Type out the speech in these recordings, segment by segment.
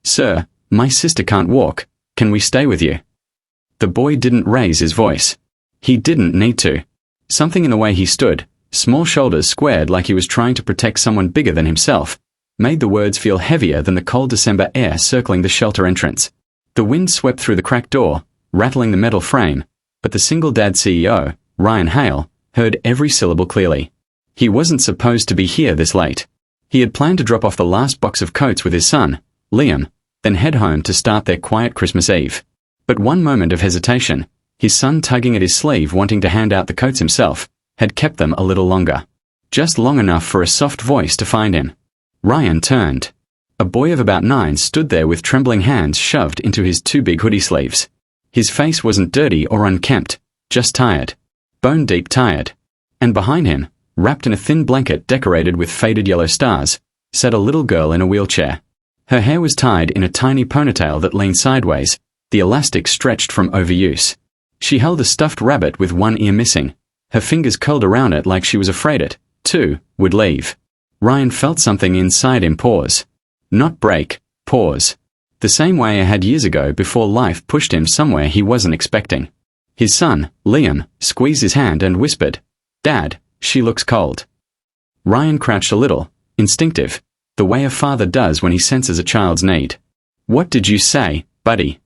"Sir, my sister can't walk. Can we stay with you?" The boy didn't raise his voice. He didn't need to. Something in the way he stood, small shoulders squared like he was trying to protect someone bigger than himself, made the words feel heavier than the cold December air circling the shelter entrance. The wind swept through the cracked door, rattling the metal frame, but the single-dad CEO, Ryan Hale, heard every syllable clearly. He wasn't supposed to be here this late. He had planned to drop off the last box of coats with his son, Liam, then head home to start their quiet Christmas Eve. But one moment of hesitation, his son tugging at his sleeve wanting to hand out the coats himself, had kept them a little longer. Just long enough for a soft voice to find him. Ryan turned. A boy of about 9 stood there with trembling hands shoved into his 2 big hoodie sleeves. His face wasn't dirty or unkempt, just tired. Bone-deep tired. And behind him, wrapped in a thin blanket decorated with faded yellow stars, sat a little girl in a wheelchair. Her hair was tied in a tiny ponytail that leaned sideways, the elastic stretched from overuse. She held a stuffed rabbit with one ear missing. Her fingers curled around it like she was afraid it, too, would leave. Ryan felt something inside him pause. Not break, pause. The same way I had years ago before life pushed him somewhere he wasn't expecting. His son, Liam, squeezed his hand and whispered, "Dad, she looks cold." Ryan crouched a little, instinctive, the way a father does when he senses a child's need. "What did you say, buddy?"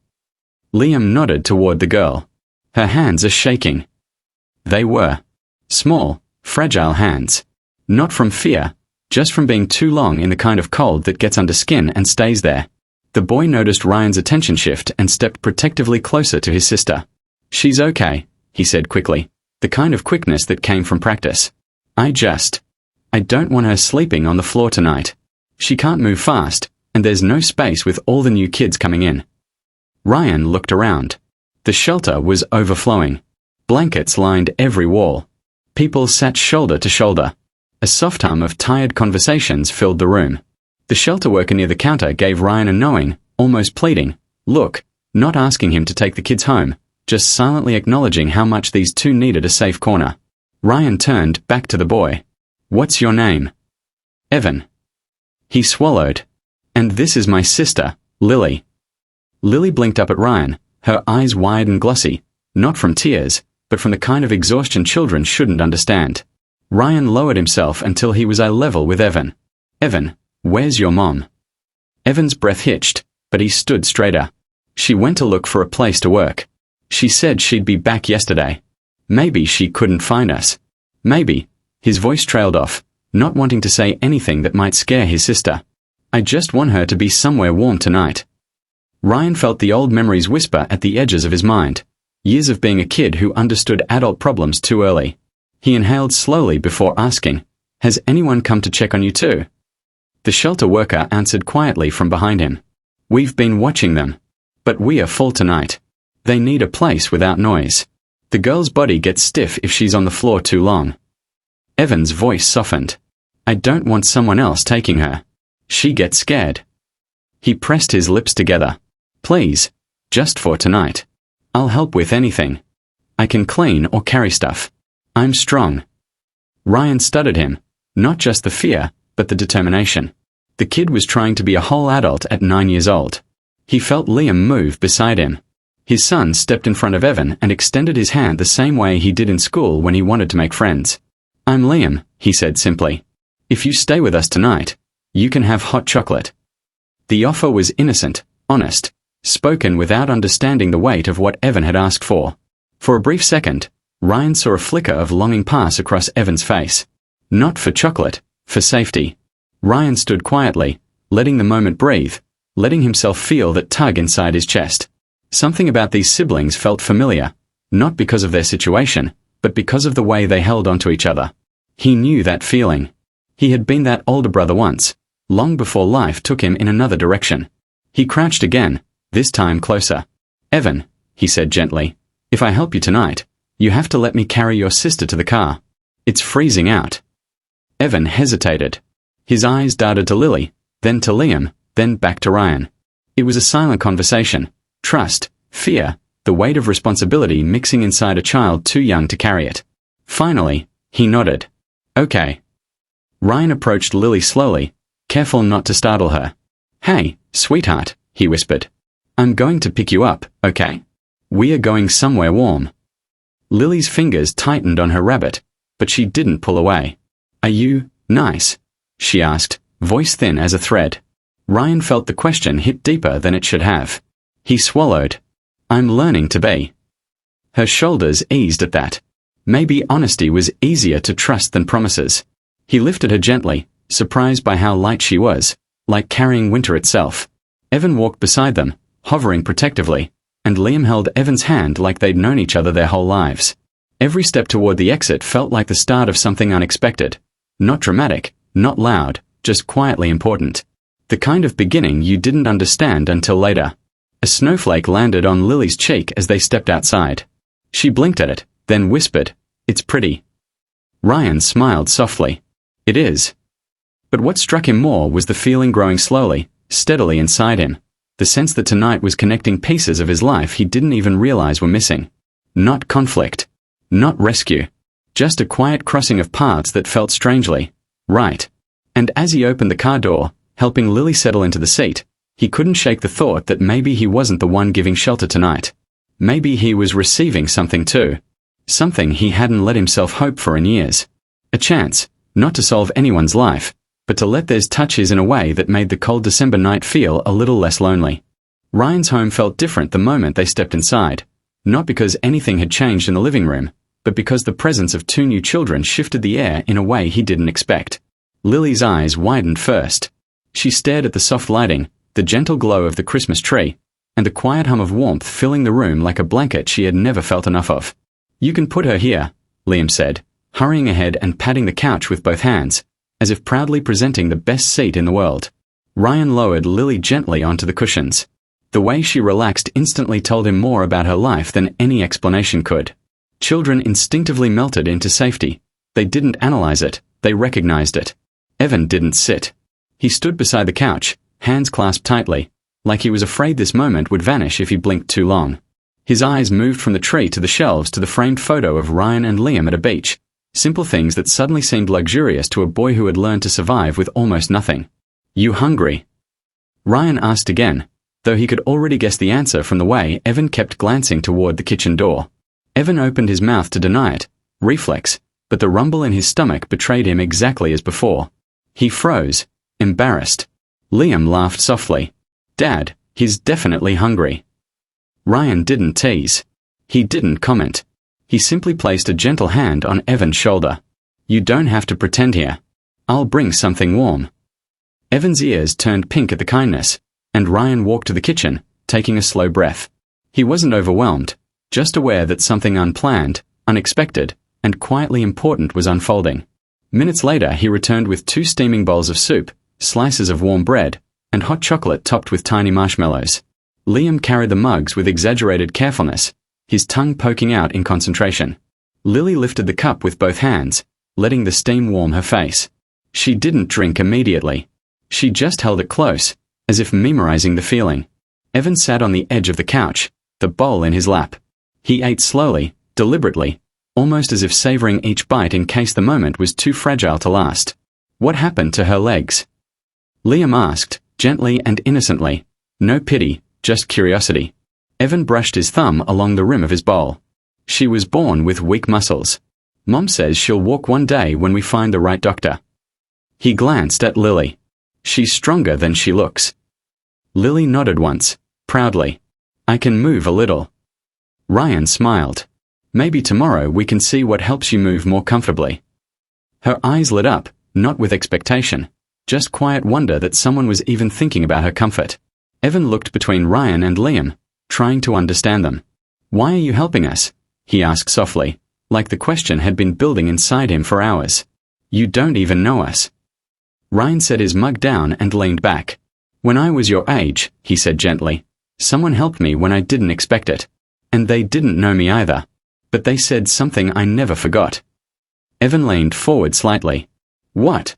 Liam nodded toward the girl. Her hands are shaking. They were. Small, fragile hands. Not from fear, just from being too long in the kind of cold that gets under skin and stays there. The boy noticed Ryan's attention shift and stepped protectively closer to his sister. "She's okay," he said quickly, the kind of quickness that came from practice. I don't want her sleeping on the floor tonight. She can't move fast, and there's no space with all the new kids coming in." Ryan looked around. The shelter was overflowing. Blankets lined every wall. People sat shoulder to shoulder. A soft hum of tired conversations filled the room. The shelter worker near the counter gave Ryan a knowing, almost pleading, look, not asking him to take the kids home, just silently acknowledging how much these two needed a safe corner. Ryan turned back to the boy. "What's your name?" "Evan." He swallowed. "And this is my sister, Lily." Lily blinked up at Ryan, her eyes wide and glossy, not from tears, but from the kind of exhaustion children shouldn't understand. Ryan lowered himself until he was eye level with Evan. "Evan, where's your mom?" Evan's breath hitched, but he stood straighter. "She went to look for a place to work. She said she'd be back yesterday. Maybe she couldn't find us. Maybe." His voice trailed off, not wanting to say anything that might scare his sister. "I just want her to be somewhere warm tonight." Ryan felt the old memories whisper at the edges of his mind. Years of being a kid who understood adult problems too early. He inhaled slowly before asking, "Has anyone come to check on you too?" The shelter worker answered quietly from behind him. "We've been watching them. But we are full tonight. They need a place without noise. The girl's body gets stiff if she's on the floor too long." Evan's voice softened. "I don't want someone else taking her. She gets scared." He pressed his lips together. "Please, just for tonight. I'll help with anything. I can clean or carry stuff. I'm strong." Ryan studied him, not just the fear, but the determination. The kid was trying to be a whole adult at 9 years old. He felt Liam move beside him. His son stepped in front of Evan and extended his hand the same way he did in school when he wanted to make friends. "I'm Liam," he said simply. "If you stay with us tonight, you can have hot chocolate." The offer was innocent, honest, spoken without understanding the weight of what Evan had asked for. For a brief second, Ryan saw a flicker of longing pass across Evan's face. Not for chocolate, for safety. Ryan stood quietly, letting the moment breathe, letting himself feel that tug inside his chest. Something about these siblings felt familiar, not because of their situation, but because of the way they held onto each other. He knew that feeling. He had been that older brother once, long before life took him in another direction. He crouched again, this time closer. "Evan," he said gently, "if I help you tonight, you have to let me carry your sister to the car. It's freezing out." Evan hesitated. His eyes darted to Lily, then to Liam, then back to Ryan. It was a silent conversation. Trust, fear, the weight of responsibility mixing inside a child too young to carry it. Finally, he nodded. "Okay." Ryan approached Lily slowly, careful not to startle her. "Hey, sweetheart," he whispered. I'm going to pick you up, okay? We are going somewhere warm. Lily's fingers tightened on her rabbit, but she didn't pull away. Are you nice? She asked, voice thin as a thread. Ryan felt the question hit deeper than it should have. He swallowed. I'm learning to be. Her shoulders eased at that. Maybe honesty was easier to trust than promises. He lifted her gently, surprised by how light she was, like carrying winter itself. Evan walked beside them, hovering protectively, and Liam held Evan's hand like they'd known each other their whole lives. Every step toward the exit felt like the start of something unexpected. Not dramatic, not loud, just quietly important. The kind of beginning you didn't understand until later. A snowflake landed on Lily's cheek as they stepped outside. She blinked at it, then whispered, It's pretty. Ryan smiled softly. It is. But what struck him more was the feeling growing slowly, steadily inside him. The sense that tonight was connecting pieces of his life he didn't even realize were missing. Not conflict. Not rescue. Just a quiet crossing of paths that felt strangely right. And as he opened the car door, helping Lily settle into the seat, he couldn't shake the thought that maybe he wasn't the one giving shelter tonight. Maybe he was receiving something too. Something he hadn't let himself hope for in years. A chance, not to solve anyone's life, but to let theirs touch his in a way that made the cold December night feel a little less lonely. Ryan's home felt different the moment they stepped inside, not because anything had changed in the living room, but because the presence of two new children shifted the air in a way he didn't expect. Lily's eyes widened first. She stared at the soft lighting, the gentle glow of the Christmas tree, and the quiet hum of warmth filling the room like a blanket she had never felt enough of. You can put her here, Liam said, hurrying ahead and patting the couch with both hands, as if proudly presenting the best seat in the world. Ryan lowered Lily gently onto the cushions. The way she relaxed instantly told him more about her life than any explanation could. Children instinctively melted into safety. They didn't analyze it, they recognized it. Evan didn't sit. He stood beside the couch, hands clasped tightly, like he was afraid this moment would vanish if he blinked too long. His eyes moved from the tree to the shelves to the framed photo of Ryan and Liam at a beach. Simple things that suddenly seemed luxurious to a boy who had learned to survive with almost nothing. You hungry? Ryan asked again, though he could already guess the answer from the way Evan kept glancing toward the kitchen door. Evan opened his mouth to deny it, reflex, but the rumble in his stomach betrayed him exactly as before. He froze, embarrassed. Liam laughed softly. Dad, he's definitely hungry. Ryan didn't tease. He didn't comment. He simply placed a gentle hand on Evan's shoulder. You don't have to pretend here. I'll bring something warm. Evan's ears turned pink at the kindness, and Ryan walked to the kitchen, taking a slow breath. He wasn't overwhelmed, just aware that something unplanned, unexpected, and quietly important was unfolding. Minutes later he returned with 2 steaming bowls of soup, slices of warm bread, and hot chocolate topped with tiny marshmallows. Liam carried the mugs with exaggerated carefulness, his tongue poking out in concentration. Lily lifted the cup with both hands, letting the steam warm her face. She didn't drink immediately. She just held it close, as if memorizing the feeling. Evan sat on the edge of the couch, the bowl in his lap. He ate slowly, deliberately, almost as if savoring each bite in case the moment was too fragile to last. What happened to her legs? Liam asked, gently and innocently. No pity, just curiosity. Evan brushed his thumb along the rim of his bowl. She was born with weak muscles. Mom says she'll walk one day when we find the right doctor. He glanced at Lily. She's stronger than she looks. Lily nodded once, proudly. I can move a little. Ryan smiled. Maybe tomorrow we can see what helps you move more comfortably. Her eyes lit up, not with expectation, just quiet wonder that someone was even thinking about her comfort. Evan looked between Ryan and Liam, trying to understand them. Why are you helping us? He asked softly, like the question had been building inside him for hours. You don't even know us. Ryan set his mug down and leaned back. When I was your age, he said gently, someone helped me when I didn't expect it. And they didn't know me either. But they said something I never forgot. Evan leaned forward slightly. What?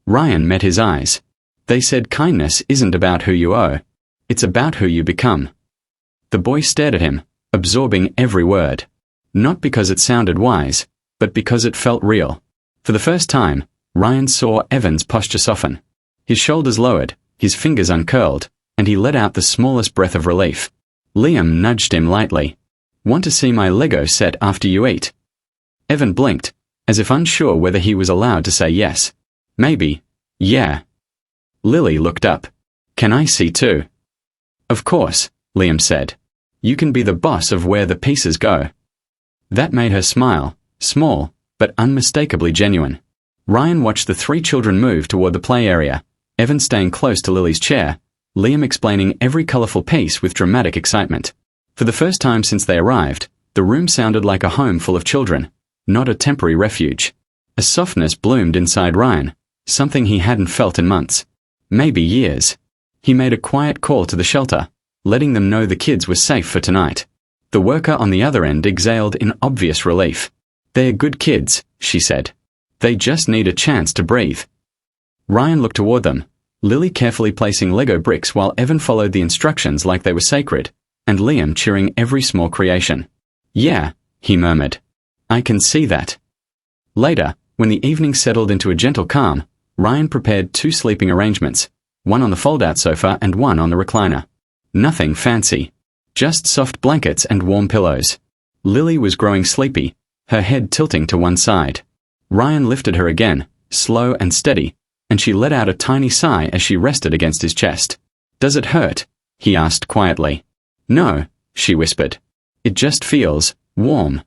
Ryan met his eyes. They said kindness isn't about who you owe. It's about who you become. The boy stared at him, absorbing every word. Not because it sounded wise, but because it felt real. For the first time, Ryan saw Evan's posture soften. His shoulders lowered, his fingers uncurled, and he let out the smallest breath of relief. Liam nudged him lightly. "Want to see my Lego set after you eat?" Evan blinked, as if unsure whether he was allowed to say yes. "Maybe. Yeah." Lily looked up. "Can I see too?" "Of course," Liam said. "You can be the boss of where the pieces go." That made her smile, small, but unmistakably genuine. Ryan watched the three children move toward the play area, Evan staying close to Lily's chair, Liam explaining every colorful piece with dramatic excitement. For the first time since they arrived, the room sounded like a home full of children, not a temporary refuge. A softness bloomed inside Ryan, something he hadn't felt in months, maybe years. He made a quiet call to the shelter, letting them know the kids were safe for tonight. The worker on the other end exhaled in obvious relief. "They're good kids," she said. "They just need a chance to breathe." Ryan looked toward them, Lily carefully placing Lego bricks while Evan followed the instructions like they were sacred, and Liam cheering every small creation. "Yeah," he murmured. "I can see that." Later, when the evening settled into a gentle calm, Ryan prepared 2 sleeping arrangements, one on the fold-out sofa and one on the recliner. Nothing fancy. Just soft blankets and warm pillows. Lily was growing sleepy, her head tilting to one side. Ryan lifted her again, slow and steady, and she let out a tiny sigh as she rested against his chest. "Does it hurt?" he asked quietly. "No," she whispered. "It just feels warm."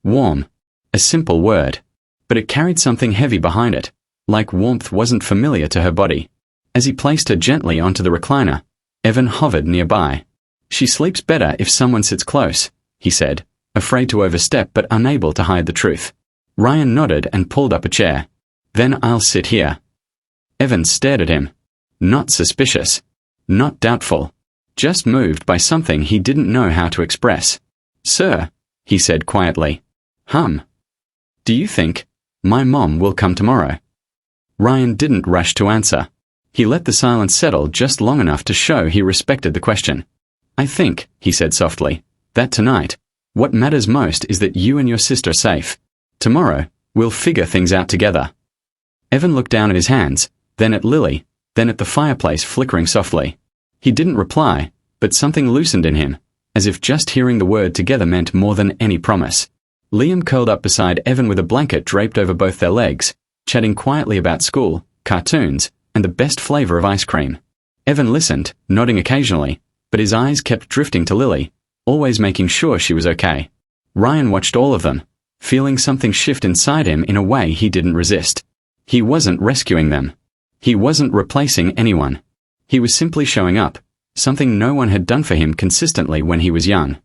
Warm. A simple word. But it carried something heavy behind it, like warmth wasn't familiar to her body. As he placed her gently onto the recliner, Evan hovered nearby. "She sleeps better if someone sits close," he said, afraid to overstep but unable to hide the truth. Ryan nodded and pulled up a chair. "Then I'll sit here." Evan stared at him. Not suspicious. Not doubtful. Just moved by something he didn't know how to express. "Sir," he said quietly. "Do you think my mom will come tomorrow?" Ryan didn't rush to answer. He let the silence settle just long enough to show he respected the question. "I think," he said softly, "that tonight, what matters most is that you and your sister are safe. Tomorrow, we'll figure things out together." Evan looked down at his hands, then at Lily, then at the fireplace flickering softly. He didn't reply, but something loosened in him, as if just hearing the word together meant more than any promise. Liam curled up beside Evan with a blanket draped over both their legs, chatting quietly about school, cartoons, and the best flavor of ice cream. Evan listened, nodding occasionally, but his eyes kept drifting to Lily, always making sure she was okay. Ryan watched all of them, feeling something shift inside him in a way he didn't resist. He wasn't rescuing them. He wasn't replacing anyone. He was simply showing up, something no one had done for him consistently when he was young.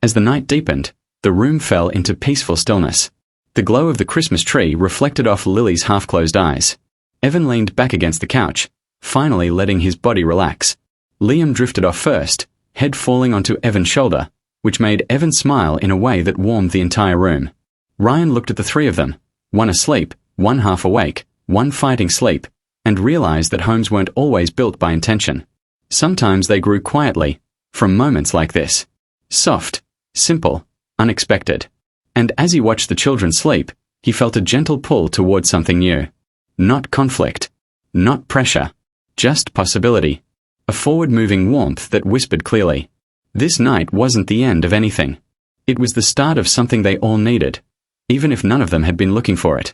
As the night deepened, the room fell into peaceful stillness. The glow of the Christmas tree reflected off Lily's half-closed eyes. Evan leaned back against the couch, finally letting his body relax. Liam drifted off first, head falling onto Evan's shoulder, which made Evan smile in a way that warmed the entire room. Ryan looked at the three of them, one asleep, one half awake, one fighting sleep, and realized that homes weren't always built by intention. Sometimes they grew quietly, from moments like this. Soft, simple, unexpected. And as he watched the children sleep, he felt a gentle pull toward something new. Not conflict. Not pressure. Just possibility. A forward-moving warmth that whispered clearly. This night wasn't the end of anything. It was the start of something they all needed, even if none of them had been looking for it.